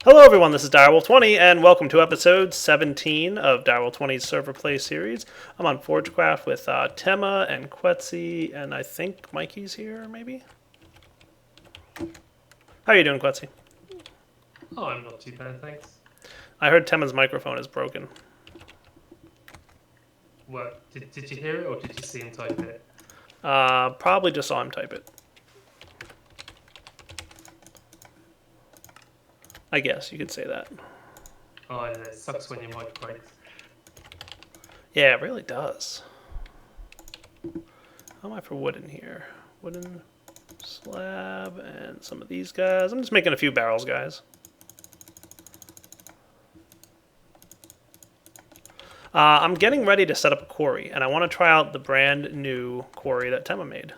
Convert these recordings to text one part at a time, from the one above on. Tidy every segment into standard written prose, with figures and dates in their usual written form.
Hello everyone, this is Direwolf20 and welcome to episode 17 of Direwolf20's Server Play series. I'm on ForgeCraft with Tema and Quetzi, and I think Mikey's here, maybe? How are you doing, Quetzi? Oh, I'm not too bad, thanks. I heard Tema's microphone is broken. What, did you hear it or did you see him type it? Probably just saw him type it. I guess you could say that. Oh, and it sucks when your mic breaks. Yeah, it really does. How am I for wood in here? Wooden slab and some of these guys. I'm just making a few barrels, guys. I'm getting ready to set up a quarry, and I want to try out the brand new quarry that Tema made.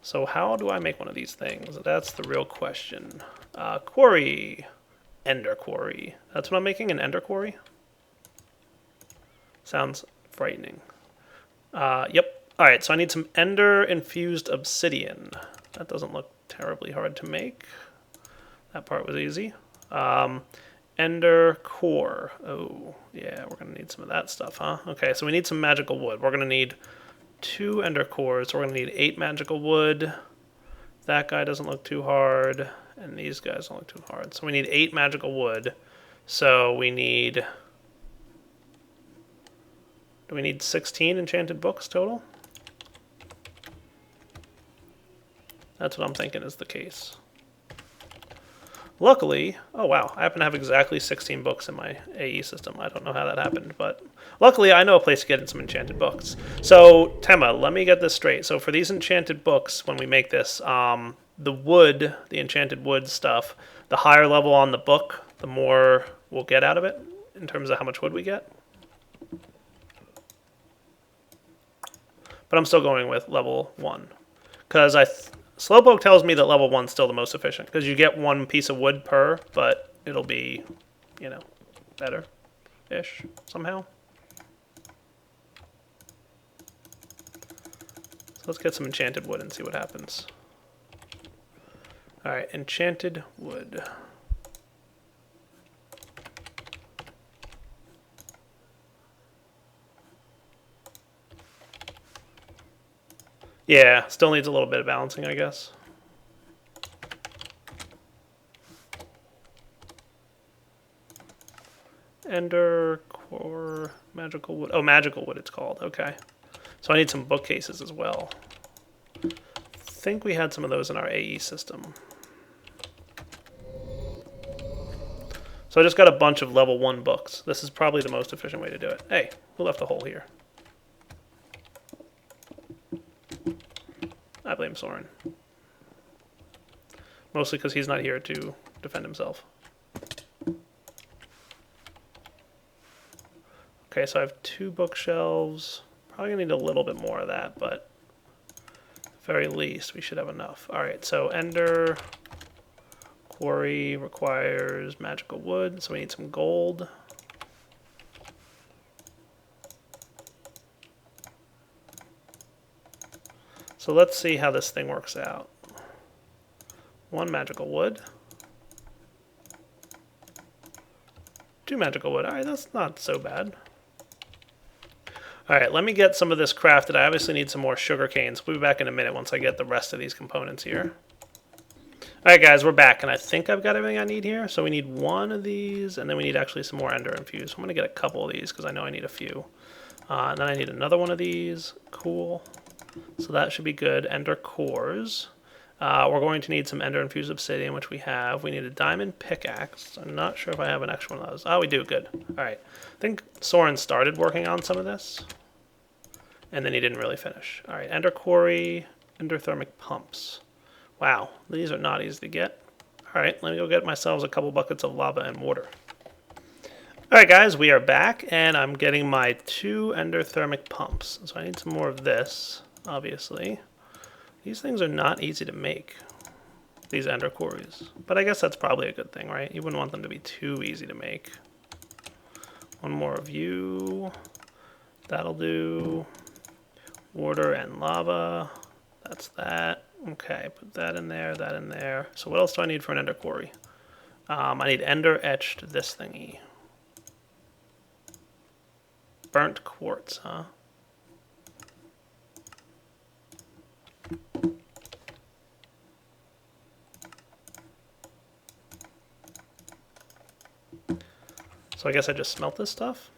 So how do I make one of these things? That's the real question. Quarry. Ender quarry. That's what I'm making, an ender quarry? Sounds frightening. Yep. Alright, so I need some ender infused obsidian. That doesn't look terribly hard to make. That part was easy. Ender core. Oh, yeah, we're going to need some of that stuff, huh? Okay, so we need some magical wood. We're going to need 2 ender cores, so we're going to need 8 magical wood. That guy doesn't look too hard, and these guys don't look too hard. So we need 8 magical wood. So we need... Do we need 16 enchanted books total? That's what I'm thinking is the case. Luckily, oh wow, I happen to have exactly 16 books in my AE system. I don't know how that happened, but luckily I know a place to get in some enchanted books. So, Tema, let me get this straight. So for these enchanted books, when we make this, the wood, the enchanted wood stuff, the higher level on the book, the more we'll get out of it in terms of how much wood we get. But I'm still going with level 1. Because Slowpoke tells me that level 1's still the most efficient, because you get 1 piece of wood per, but it'll be, you know, better-ish somehow. So let's get some enchanted wood and see what happens. Alright, enchanted wood. Yeah, still needs a little bit of balancing, I guess. Ender, core, magical wood. Oh, magical wood it's called. Okay. So I need some bookcases as well. I think we had some of those in our AE system. So I just got a bunch of level 1 books. This is probably the most efficient way to do it. Hey, who left a hole here? I blame Soren. Mostly because he's not here to defend himself. Okay, so I have 2 bookshelves. Probably going to need a little bit more of that, but at the very least, we should have enough. Alright, so Ender Quarry requires magical wood, so we need some gold. So let's see how this thing works out. 1 magical wood. 2 magical wood. Alright, that's not so bad. Alright, let me get some of this crafted. I obviously need some more sugar canes. We'll be back in a minute once I get the rest of these components here. Alright guys, we're back, and I think I've got everything I need here. So we need 1 of these, and then we need actually some more ender infused. I'm going to get a couple of these, because I know I need a few. And then I need another one of these. Cool. So that should be good. Ender cores. We're going to need some ender infused obsidian, which we have. We need a diamond pickaxe. I'm not sure if I have an extra one of those. Oh, we do. Good. Alright. I think Soren started working on some of this, and then he didn't really finish. Alright, ender quarry, endothermic pumps. Wow, these are not easy to get. Alright, let me go get myself a couple buckets of lava and water. Alright guys, we are back, and I'm getting my 2 endothermic pumps. So I need some more of this, obviously. These things are not easy to make, these ender quarries. But I guess that's probably a good thing, right? You wouldn't want them to be too easy to make. 1 more of you. That'll do. Water and lava. That's that. Okay, put that in there, that in there. So what else do I need for an ender quarry? I need ender etched this thingy. Burnt quartz, huh? So I guess I just smelt this stuff.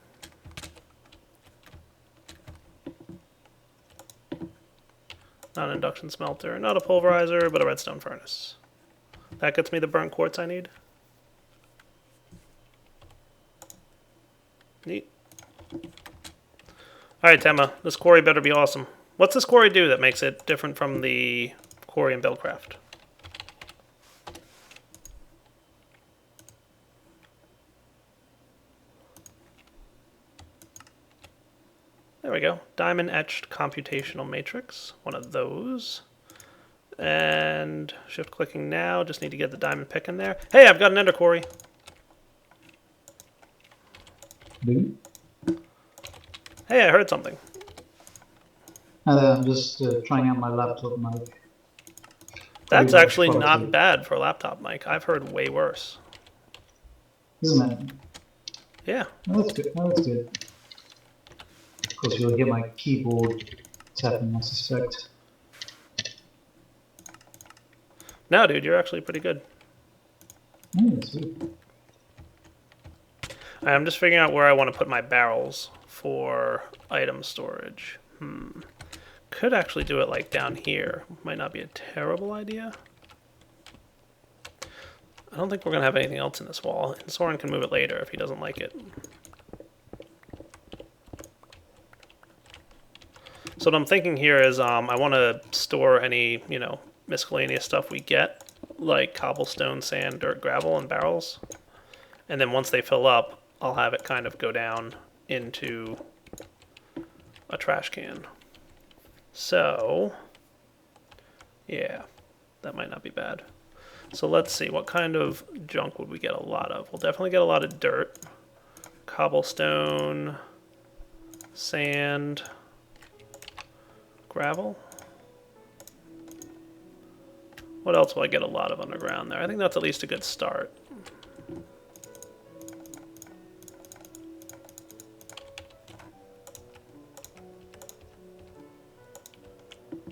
Not an induction smelter, not a pulverizer, but a redstone furnace. That gets me the burnt quartz I need. Neat. Alright, Temma, this quarry better be awesome. What's this quarry do that makes it different from the quarry in Buildcraft? There we go. Diamond etched computational matrix. One of those. And shift clicking now. Just need to get the diamond pick in there. Hey, I've got an ender quarry. Do? Hey, I heard something. I'm just trying out my laptop mic. That's Pretty actually much not quality. bad for a laptop mic. I've heard way worse. Isn't it? Yeah. No, that's good. No, that's good. Of course, you'll hear my keyboard tapping, I suspect. No, dude, you're actually pretty good. Oh, sweet. I'm just figuring out where I want to put my barrels for item storage. Could actually do it like down here. Might not be a terrible idea. I don't think we're going to have anything else in this wall. And Soren can move it later if he doesn't like it. So what I'm thinking here is I want to store any, miscellaneous stuff we get, like cobblestone, sand, dirt, gravel, and barrels. And then once they fill up, I'll have it kind of go down into a trash can. So, yeah, that might not be bad. So let's see, what kind of junk would we get a lot of? We'll definitely get a lot of dirt, cobblestone, sand, gravel. What else will I get a lot of underground there? I think that's at least a good start.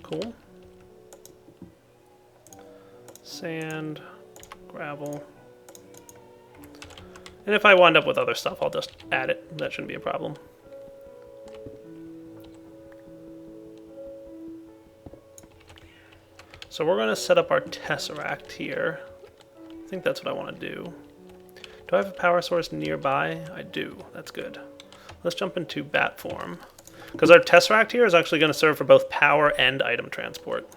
Cool. Sand, gravel. And if I wind up with other stuff, I'll just add it. That shouldn't be a problem. So we're going to set up our tesseract here. I think that's what I want to do. Do I have a power source nearby? I do. That's good. Let's jump into bat form. Because our tesseract here is actually going to serve for both power and item transport.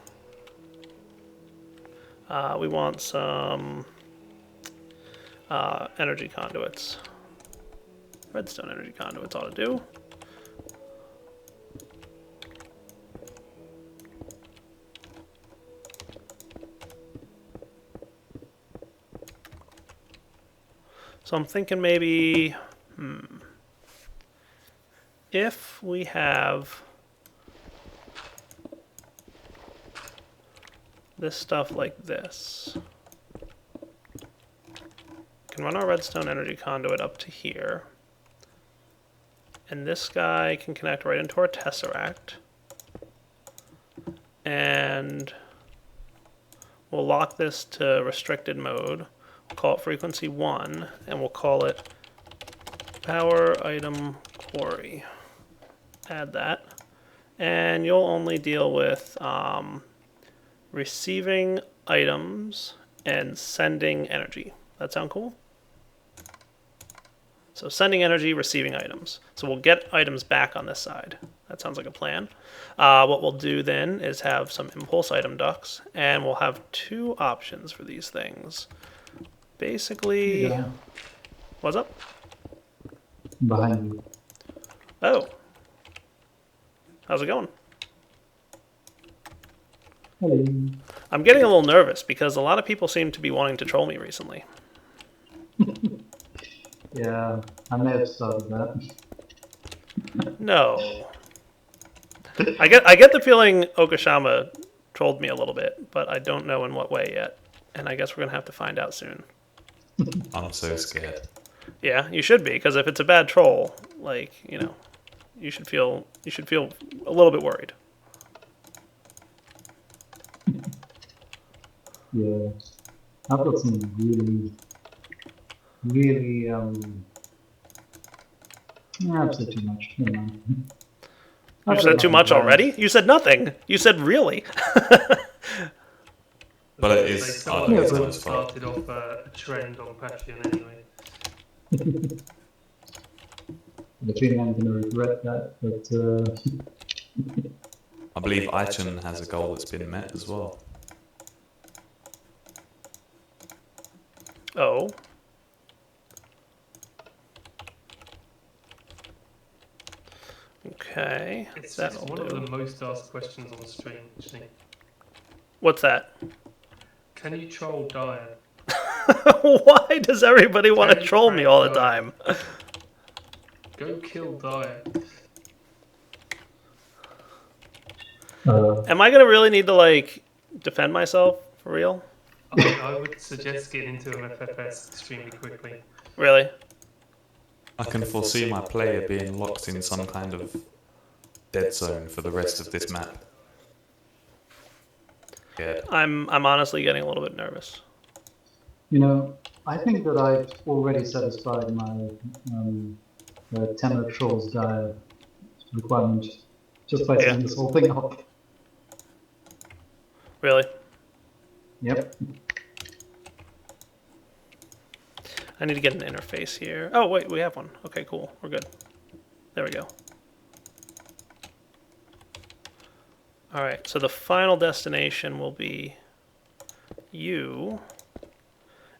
We want some energy conduits. Redstone energy conduits ought to do. So I'm thinking maybe, if we have this stuff like this, we can run our redstone energy conduit up to here, and this guy can connect right into our tesseract, and we'll lock this to restricted mode. We'll call it frequency 1, and we'll call it power item quarry. Add that. And you'll only deal with receiving items and sending energy. That sound cool? So sending energy, receiving items. So we'll get items back on this side. That sounds like a plan. What we'll do then is have some impulse item ducts, and we'll have two options for these things. Basically, Yeah. What's up? Behind you. Oh. How's it going? Hello. I'm getting a little nervous because a lot of people seem to be wanting to troll me recently. Yeah, I may have started that. No. I get the feeling Okashama trolled me a little bit, but I don't know in what way yet. And I guess we're going to have to find out soon. I'm so scared. Yeah, you should be, because if it's a bad troll, like, you should feel a little bit worried. Yeah. I've got some really, really, I've said too much. Never mind. You said too much already? You said nothing. You said really. But it Like is someone Yeah, who but- started off a trend on Patreon anyway. I think I'm going to regret that, but I believe Aichen has a goal that's been met as well. Oh. Okay. It's That'll one of do. the most asked questions on stream, actually. What's that? Can you troll Dire? Why does everybody want to Can you troll me prank all the Dire? time? Go kill Dire. Am I gonna really need to like defend myself for real? I would suggest getting into an FFS extremely quickly. Really? I can foresee my player being locked in some kind of dead zone for the rest of this map. Yeah. I'm honestly getting a little bit nervous. I think that I've already satisfied my Tenor Trolls Dire requirement just by setting this whole thing up. Really? Yep. I need to get an interface here. Oh wait, we have one. Okay, cool. We're good. There we go. Alright, so the final destination will be you.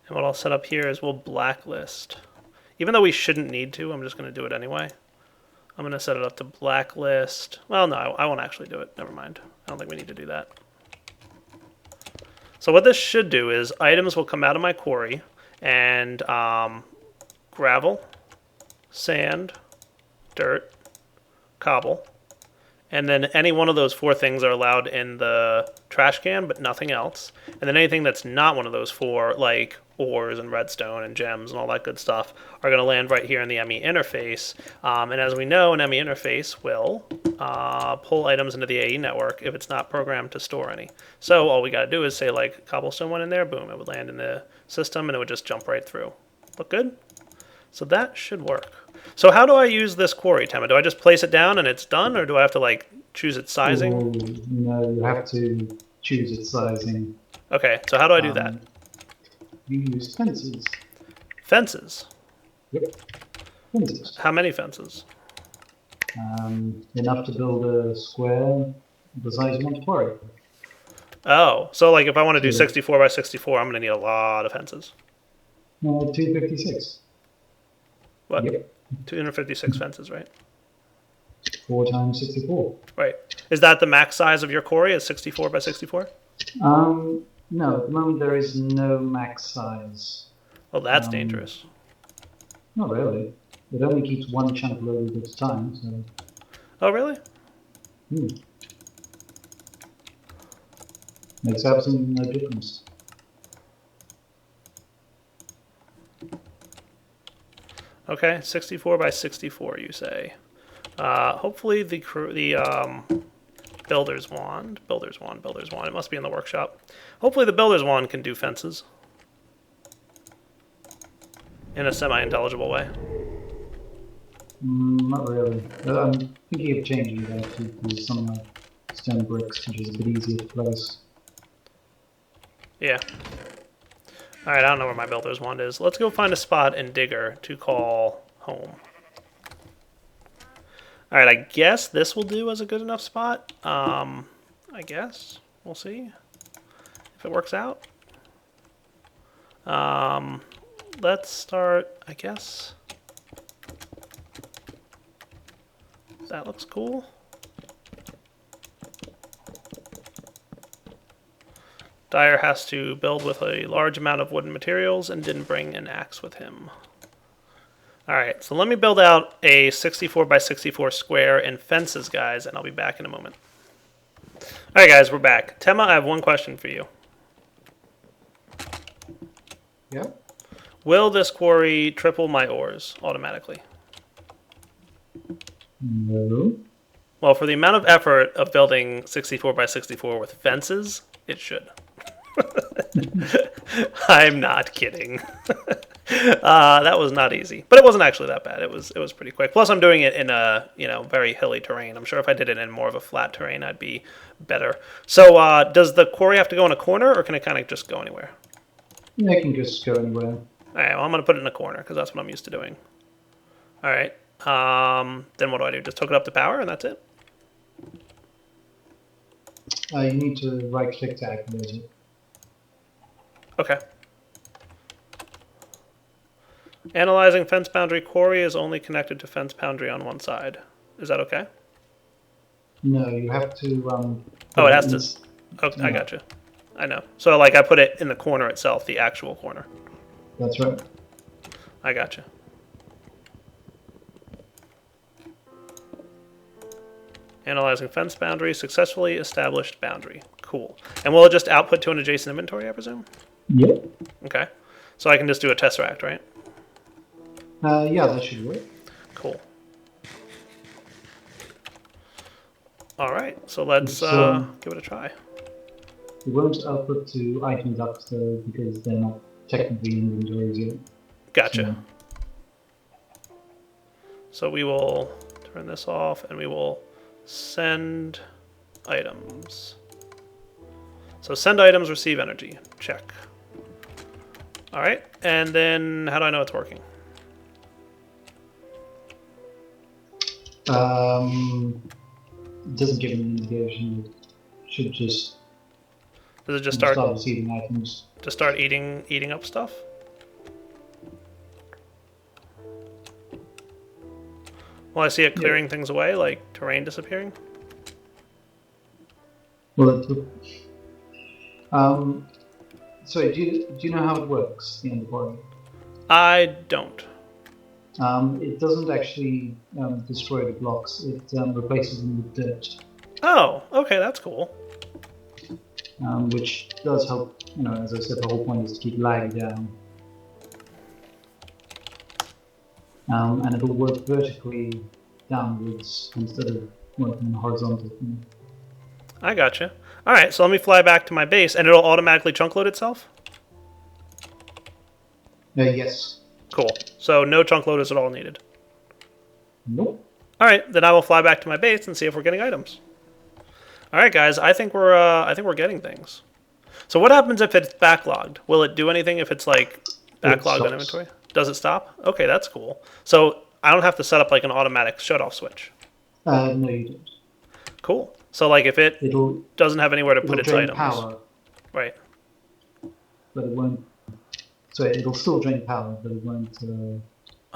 And what I'll set up here is we'll blacklist. Even though we shouldn't need to, I'm just going to do it anyway. I'm going to set it up to blacklist. Well, no, I won't actually do it. Never mind. I don't think we need to do that. So what this should do is items will come out of my quarry, and gravel, sand, dirt, cobble, and then any one of those four things are allowed in the trash can, but nothing else. And then anything that's not one of those four, like ores and redstone and gems and all that good stuff, are going to land right here in the ME interface. And as we know, an ME interface will pull items into the AE network if it's not programmed to store any. So all we got to do is say like cobblestone went in there, boom, it would land in the system and it would just jump right through. Look good? So that should work. So how do I use this quarry, Tema? Do I just place it down and it's done, or do I have to like choose its sizing? Ooh, no, you have to choose its sizing. Okay, so how do I do that? You use fences. Fences. Yep. Fences. How many fences? Enough to build a square the size you want to quarry. Oh, so like if I want to do Yeah. 64 by 64, I'm going to need a lot of fences. 256. What? Yep. 256 fences, right? 4 times 64. Right. Is that the max size of your quarry? Is 64 by 64? No, at the moment there is no max size. Well, that's dangerous. Not really. It only keeps one chunk loaded at a time, so. Oh, really? Makes absolutely no difference. Okay, 64 by 64, you say. Hopefully the builder's wand, it must be in the workshop. Hopefully the builder's wand can do fences in a semi-intelligible way. Not really. I'm thinking of changing it actually to some like stone bricks, which is a bit easier to place. Yeah. Alright, I don't know where my builder's wand is. Let's go find a spot in Digger to call home. Alright, I guess this will do as a good enough spot. I guess. We'll see if it works out. Let's start, I guess. That looks cool. Dyer has to build with a large amount of wooden materials and didn't bring an axe with him. Alright, so let me build out a 64 by 64 square and fences, guys, and I'll be back in a moment. Alright, guys, we're back. Tema, I have one question for you. Yeah? Will this quarry triple my ores automatically? No. Well, for the amount of effort of building 64 by 64 with fences, it should. I'm not kidding. That was not easy, but it wasn't actually that bad. It was pretty quick. Plus, I'm doing it in a very hilly terrain. I'm sure if I did it in more of a flat terrain, I'd be better. So, does the quarry have to go in a corner, or can it kind of just go anywhere? Yeah, it can just go anywhere. All right, well, I'm gonna put it in a corner because that's what I'm used to doing. All right. Then what do I do? Just hook it up to power, and that's it. You need to right-click to activate it. Okay. Analyzing fence boundary. Quarry is only connected to fence boundary on one side. Is that okay? No, you have to. Oh, it has to. Okay, I gotcha. I know. So, like, I put it in the corner itself, the actual corner. That's right. I gotcha. Analyzing fence boundary. Successfully established boundary. Cool. And will it just output to an adjacent inventory, I presume? Yep. Okay. So I can just do a tesseract, right? Yeah, that should work. Cool. All right. So let's give it a try. It won't output to items after because they're not technically inventories yet. Gotcha. So we will turn this off and we will send items. So send items, receive energy. Check. All right. And then how do I know it's working? It doesn't give an indication. It should just. Does it just start start receiving items? Just start eating up stuff? Well, I see it clearing things away, like terrain disappearing. Well, sorry, do you know how it works, the inventory? I don't. It doesn't actually destroy the blocks. It replaces them with dirt, Oh, okay, that's cool. which does help. As I said, the whole point is to keep lag down. And it'll work vertically downwards instead of working horizontally. I gotcha. All right, so let me fly back to my base, and it'll automatically chunk load itself? Yes. Cool. So no chunk load is at all needed. Nope. All right, then I will fly back to my base and see if we're getting items. All right, guys, I think we're getting things. So what happens if it's backlogged? Will it do anything if it's like backlogged on inventory? Does it stop? Okay, that's cool. So I don't have to set up like an automatic shutoff switch. No, you don't. Cool. So like if It'll doesn't have anywhere to put its drain items. power, Right. but it won't. So it'll still drain power, but it won't. Oh,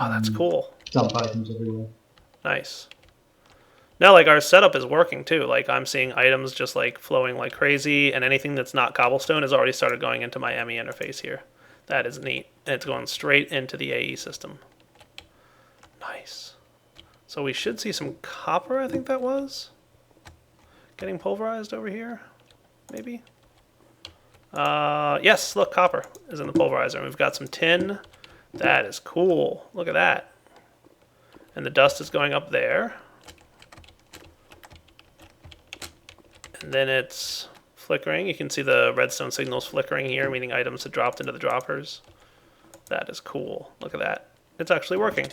that's cool. Dump items everywhere. Nice. Now, like, our setup is working, too. Like, I'm seeing items just, like, flowing like crazy, and anything that's not cobblestone has already started going into my ME interface here. That is neat. And it's going straight into the AE system. Nice. So we should see some copper, I think that was. Getting pulverized over here, maybe? Yes, look, copper is in the pulverizer. And we've got some tin. That is cool. Look at that. And the dust is going up there. And then it's flickering. You can see the redstone signals flickering here, meaning items have dropped into the droppers. That is cool. Look at that. It's actually working.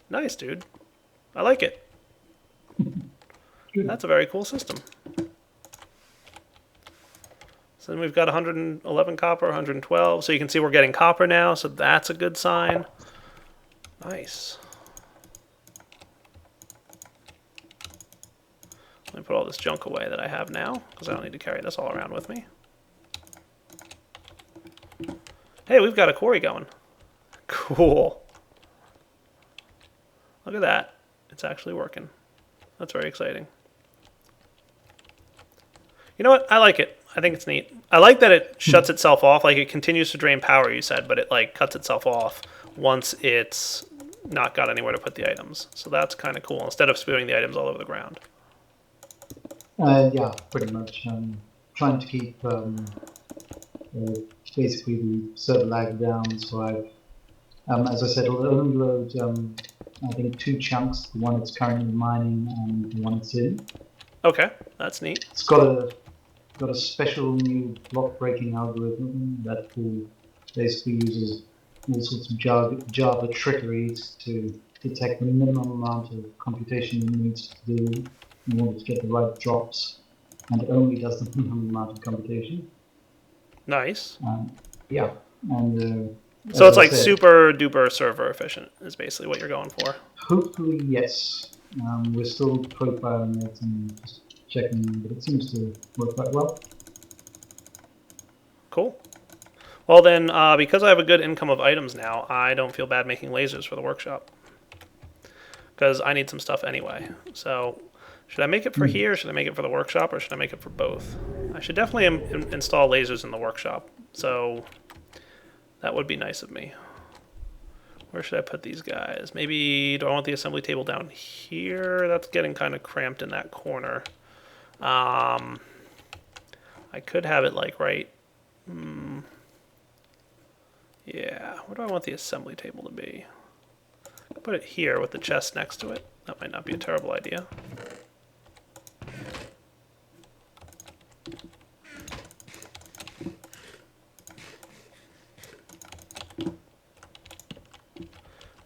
Nice, dude. I like it. That's a very cool system. So then we've got 111 copper, 112. So you can see we're getting copper now, so that's a good sign. Nice. Let me put all this junk away that I have now, because I don't need to carry this all around with me. Hey, we've got a quarry going. Cool. Look at that. It's actually working. That's very exciting. You know what? I like it. I think it's neat. I like that it shuts itself off. Like, it continues to drain power, you said, but it, like, cuts itself off once it's not got anywhere to put the items. So that's kind of cool, instead of spewing the items all over the ground. Yeah, pretty much. Trying to keep basically the server lag down, so I've As I said, it'll only load, I think, 2 chunks, the one it's currently mining and the one it's in. Okay, that's neat. It's got a special new block breaking algorithm that will basically uses all sorts of Java trickeries to detect the minimum amount of computation it needs to do in order to get the right drops, and it only does the minimum amount of computation. Nice. Yeah, and So as it's I like said, super duper server efficient is basically what you're going for. hopefully yes. We're still profiling it and just checking, but it seems to work quite well. Cool. Well then, because I have a good income of items now, I don't feel bad making lasers for the workshop. Because I need some stuff anyway. So, should I make it for here, should I make it for the workshop, or should I make it for both? I should definitely install lasers in the workshop. So, that would be nice of me. Where should I put these guys? Maybe, do I want the assembly table down here? That's getting kind of cramped in that corner. I could have it like right... yeah, where do I want the assembly table to be? Put it here with the chest next to it. That might not be a terrible idea.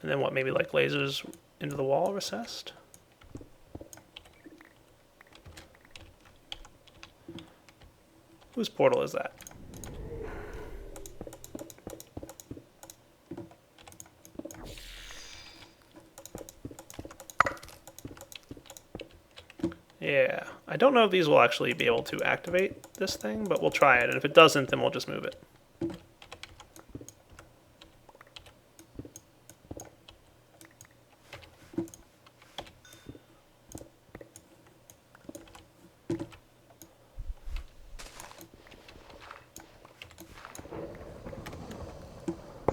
And then what, maybe like lasers into the wall recessed? Whose portal is that? Yeah, I don't know if these will actually be able to activate this thing, but we'll try it, and if it doesn't, then we'll just move it.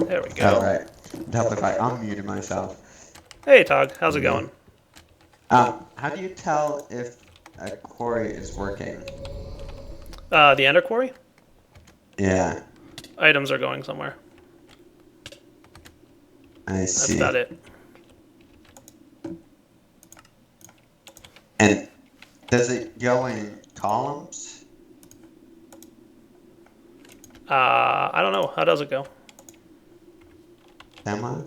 There we go. Alright. Help if I unmuted myself. Hey, Tog, how's it going? How do you tell if a quarry is working? The Ender Quarry? Yeah, Items are going somewhere. I That's see. about it. And does it go in columns? I don't know. How does it go? Emma?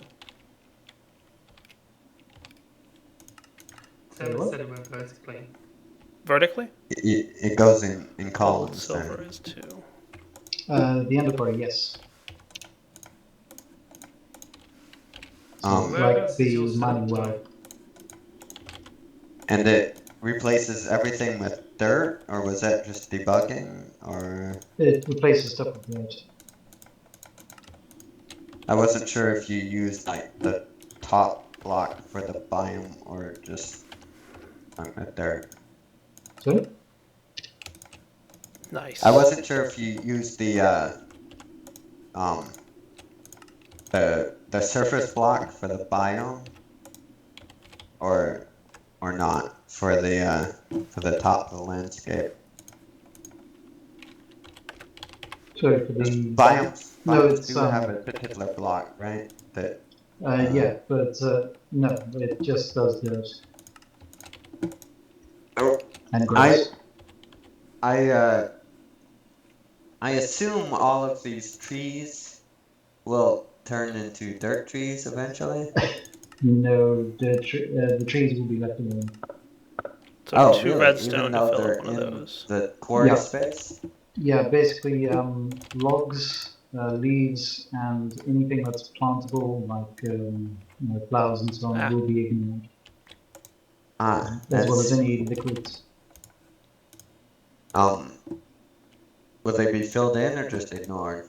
Sam said it went vertically. Vertically? It goes in Gold, columns silver then. is 2. The Ender Quarry, yes. Um, Whereabouts Like is your the mining server? well. And it replaces everything with dirt, or was that just debugging, or... It replaces stuff with dirt. I wasn't sure if you used, like, the top block for the biome, or just dirt. Sorry? Nice. I wasn't sure if you used the surface block for the biome, or not for the top of the landscape. Sorry for the Biomes No, do it's have a particular block, right? That yeah, but no, it just does dirt oh, and grass. I assume all of these trees will turn into dirt trees eventually. No, the trees will be left alone. So 2 really? redstone Even to though fill they're up one of in those. the quarry Yeah. space? Yeah, basically logs, leaves, and anything that's plantable, like flowers and so on, will be ignored, Ah, as well as that's any liquids. will they be filled in or just ignored?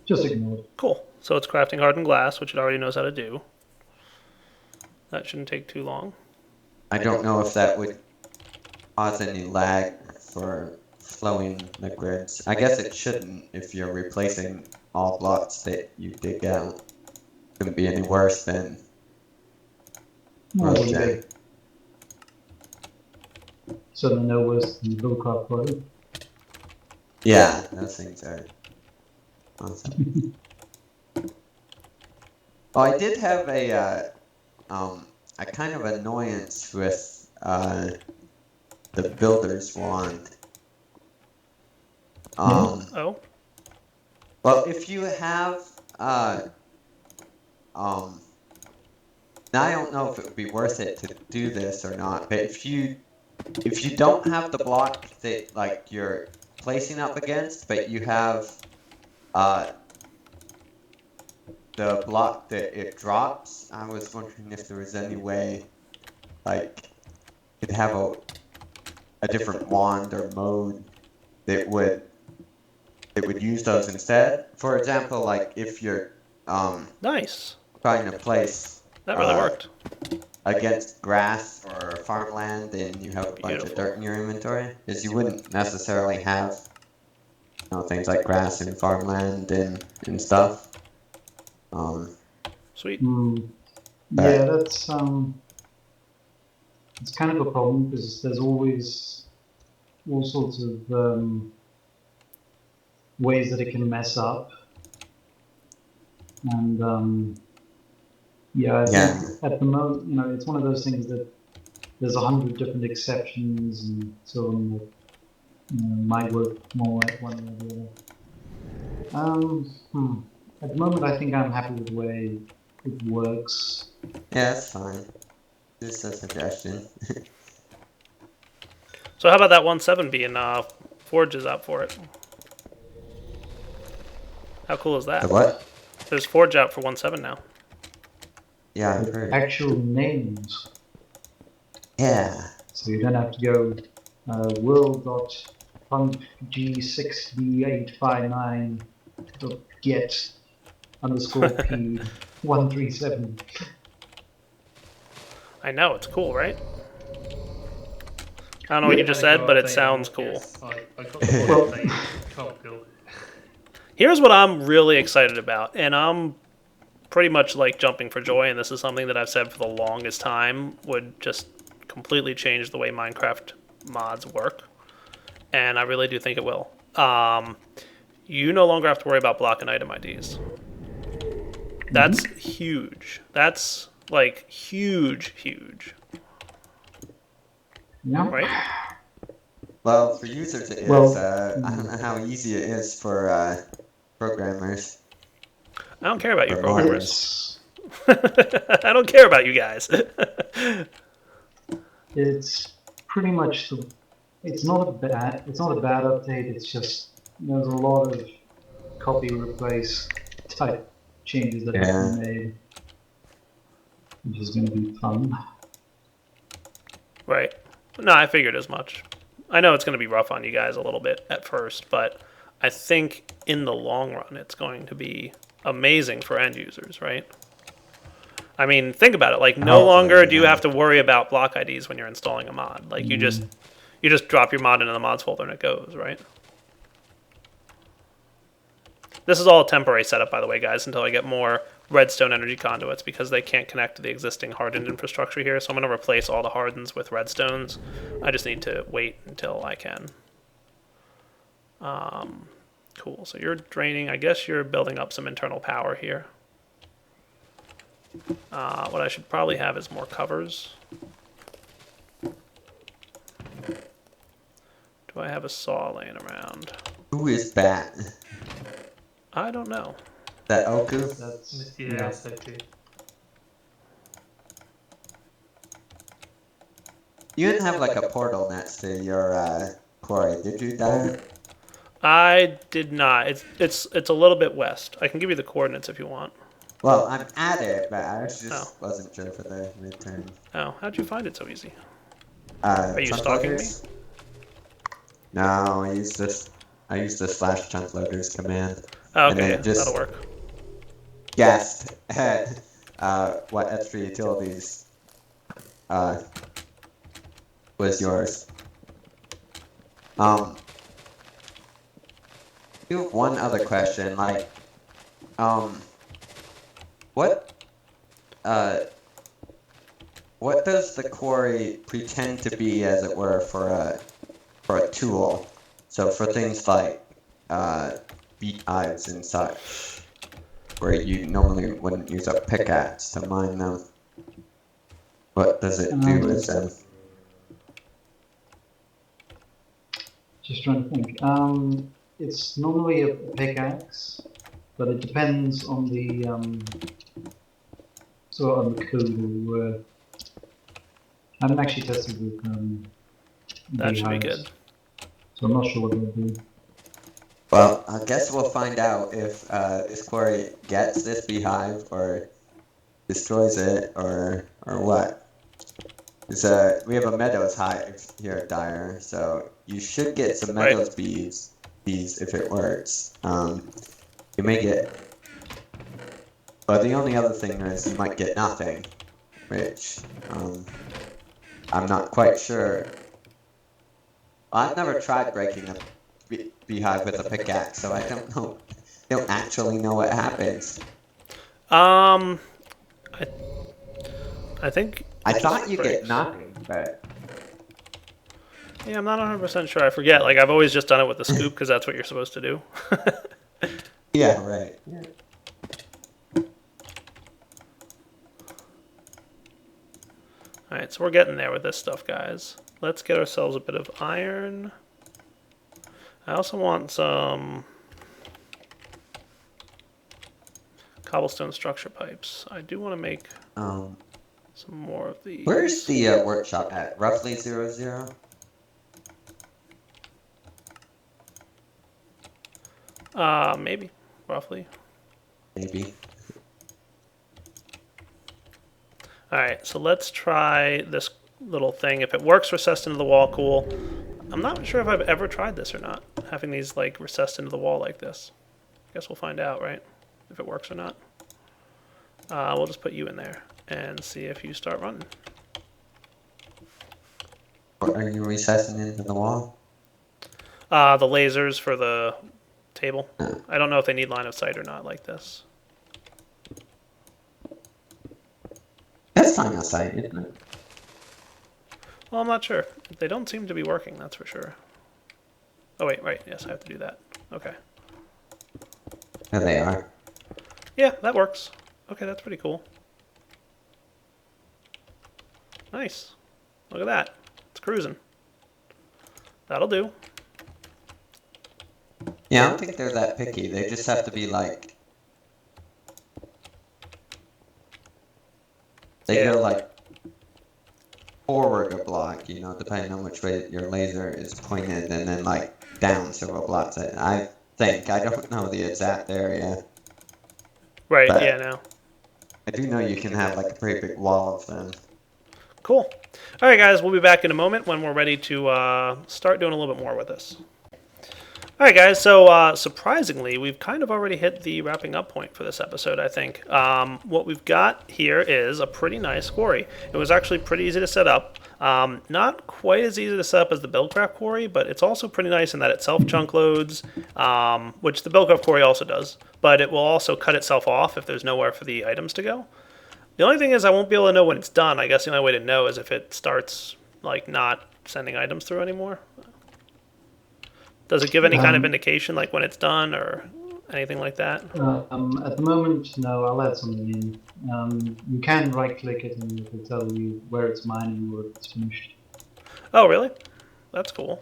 Just ignored. Cool. So it's crafting hardened glass, which it already knows how to do. That shouldn't take too long. I don't know if that would cause any lag for flowing the grids. I guess it shouldn't if you're replacing all blocks that you dig out. Couldn't be any worse than No, it wouldn't Roadjack. be. Certainly no worse than bullcraft body. Yeah, those things are awesome. Well, I did have a kind of annoyance with the builder's wand. Oh, Well, if you have now I don't know if it would be worth it to do this or not, but if you don't have the block that like you're placing up against, but you have uh the block that it drops, I was wondering if there was any way like you'd have a different wand or mode that would use those instead. For example, like if you're nice. trying to place That really worked. against grass or farmland and you have a bunch of Beautiful. dirt in your inventory, because you wouldn't necessarily have things like grass and farmland and stuff. Sweet. Yeah, that's it's kind of a problem because there's always all sorts of ways that it can mess up, and yeah, I think at the moment, it's one of those things that there's 100 different exceptions and so on that might work more like one or the other. At the moment, I think I'm happy with the way it works. Yeah, that's fine. Just a suggestion. So how about that 1.7 being forges out for it? How cool is that? The what? There's forge out for 1.7 now. Yeah, I've With heard. actual names, Yeah. so you don't have to go world.punkg6d859.get_p137. I know, it's cool, right? I don't know what you just said, but it sounds cool. I got the one update, can't build it. Here's what I'm really excited about, and I'm pretty much like jumping for joy, and this is something that I've said for the longest time would just completely change the way Minecraft mods work, and I really do think it will. You no longer have to worry about block and item IDs. That's huge. That's like huge. Yeah. Right? Well, for users it is. Well- I don't know how easy it is for programmers. I don't care about you Or programmers. It's I don't care about you guys. it's pretty much it's not a bad update. It's just there's a lot of copy replace type changes that have been made, which is going to be fun. Right. No, I figured as much. I know it's going to be rough on you guys a little bit at first, but I think in the long run it's going to be amazing for end users, right? I mean, think about it. Like, no longer do you have to worry about block IDs when you're installing a mod. Like, you just drop your mod into the mods folder and it goes, right? This is all a temporary setup, by the way, guys, until I get more redstone energy conduits because they can't connect to the existing hardened infrastructure here. So I'm going to replace all the hardens with redstones. I just need to wait until I can. Cool. So you're draining. I guess you're building up some internal power here. What I should probably have is more covers. Do I have a saw laying around? Who is that? I don't know. That Oku? That's Yeah, so too. You didn't have like a portal next to your quarry, did you, Dan? I did not. It's a little bit west. I can give you the coordinates if you want. Well, I'm at it, but I just wasn't sure for the return. Oh, how'd you find it so easy? Are you stalking me? No, I used the slash chunk loaders command. Oh, And okay, then just- that'll work. Guessed at what extra utilities was yours. I do have one other question, like, what does the quarry pretend to be, as it were, for a tool? So for things like beehives and such. where you normally wouldn't use a pickaxe to mine them. What does it do with them? Just trying to think. It's normally a pickaxe, but it depends on the sort of on the code. I haven't actually tested with That should be beehives, good. so I'm not sure what they'll do. Well, I guess we'll find out if this quarry gets this beehive or destroys it or what. We have a meadows hive here at Dyer, so you should get some meadows bees if it works. You may get, but the only other thing is you might get nothing, which I'm not quite sure. I've never tried breaking a beehive with a pickaxe, so I don't know. Don't actually know what happens. I think I thought you get nothing, but yeah, I'm not 100% sure. I forget. Like I've always just done it with the scoop because that's what you're supposed to do. yeah, right. Yeah. All right, so we're getting there with this stuff, guys. Let's get ourselves a bit of iron. I also want some cobblestone structure pipes. I do want to make some more of these. Where's the workshop at? Roughly 00? Maybe, roughly. Maybe. All right, so let's try this little thing. If it works recessed into the wall, cool. I'm not sure if I've ever tried this or not, having these like recessed into the wall like this. Guess we'll find out, right? If it works or not. We'll just put you in there and see if you start running. What are you recessing into the wall? The lasers for the table. I don't know if they need line of sight or not like this. That's line of sight, isn't it? Well, I'm not sure. They don't seem to be working, that's for sure. Oh, wait, right. Yes, I have to do that. Okay. There they are. Yeah, that works. Okay, that's pretty cool. Nice. Look at that. It's cruising. That'll do. Yeah, I don't think they're that picky. They just have to be like... They go like forward a block, you know, depending on which way your laser is pointed, and then like down several blocks. I think. I don't know the exact area. Right, yeah, no. I do know you can have like a pretty big wall of them. Cool. All right, guys, we'll be back in a moment when we're ready to start doing a little bit more with this. All right, guys, so surprisingly, we've kind of already hit the wrapping up point for this episode, I think. What we've got here is a pretty nice quarry. It was actually pretty easy to set up. Not quite as easy to set up as the Buildcraft quarry, but it's also pretty nice in that it self-chunk loads, which the Buildcraft quarry also does, but it will also cut itself off if there's nowhere for the items to go. The only thing is I won't be able to know when it's done. I guess the only way to know is if it starts like not sending items through anymore. Does it give any kind of indication, like when it's done or anything like that? At the moment, no. I'll add something in. You can right-click it and it will tell you where it's mining or if it's finished. Oh, really? That's cool.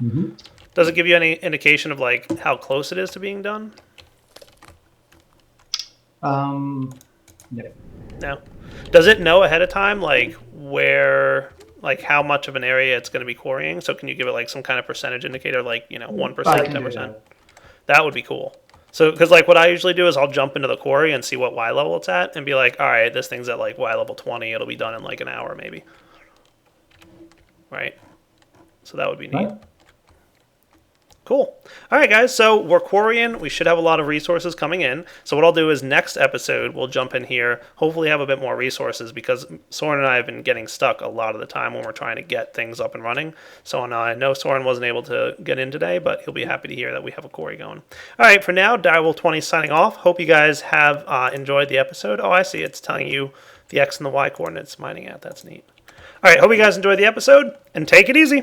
Mm-hmm. Does it give you any indication of like how close it is to being done? Yeah. No. Does it know ahead of time, like where, like how much of an area it's going to be quarrying? So can you give it like some kind of percentage indicator, like 1%, 10%? That would be cool. So, because like what I usually do is I'll jump into the quarry and see what Y level it's at, and be like, all right, this thing's at like Y level 20. It'll be done in like an hour, maybe. Right. So that would be neat. Right. Cool. All right, guys, so we're quarrying. We should have a lot of resources coming in. So what I'll do is next episode, we'll jump in here, hopefully have a bit more resources, because Soren and I have been getting stuck a lot of the time when we're trying to get things up and running. So I know Soren wasn't able to get in today, but he'll be happy to hear that we have a quarry going. All right, for now, Direwolf20 signing off. Hope you guys have enjoyed the episode. Oh, I see. It's telling you the X and the Y coordinates mining at. That's neat. All right, hope you guys enjoyed the episode, and take it easy.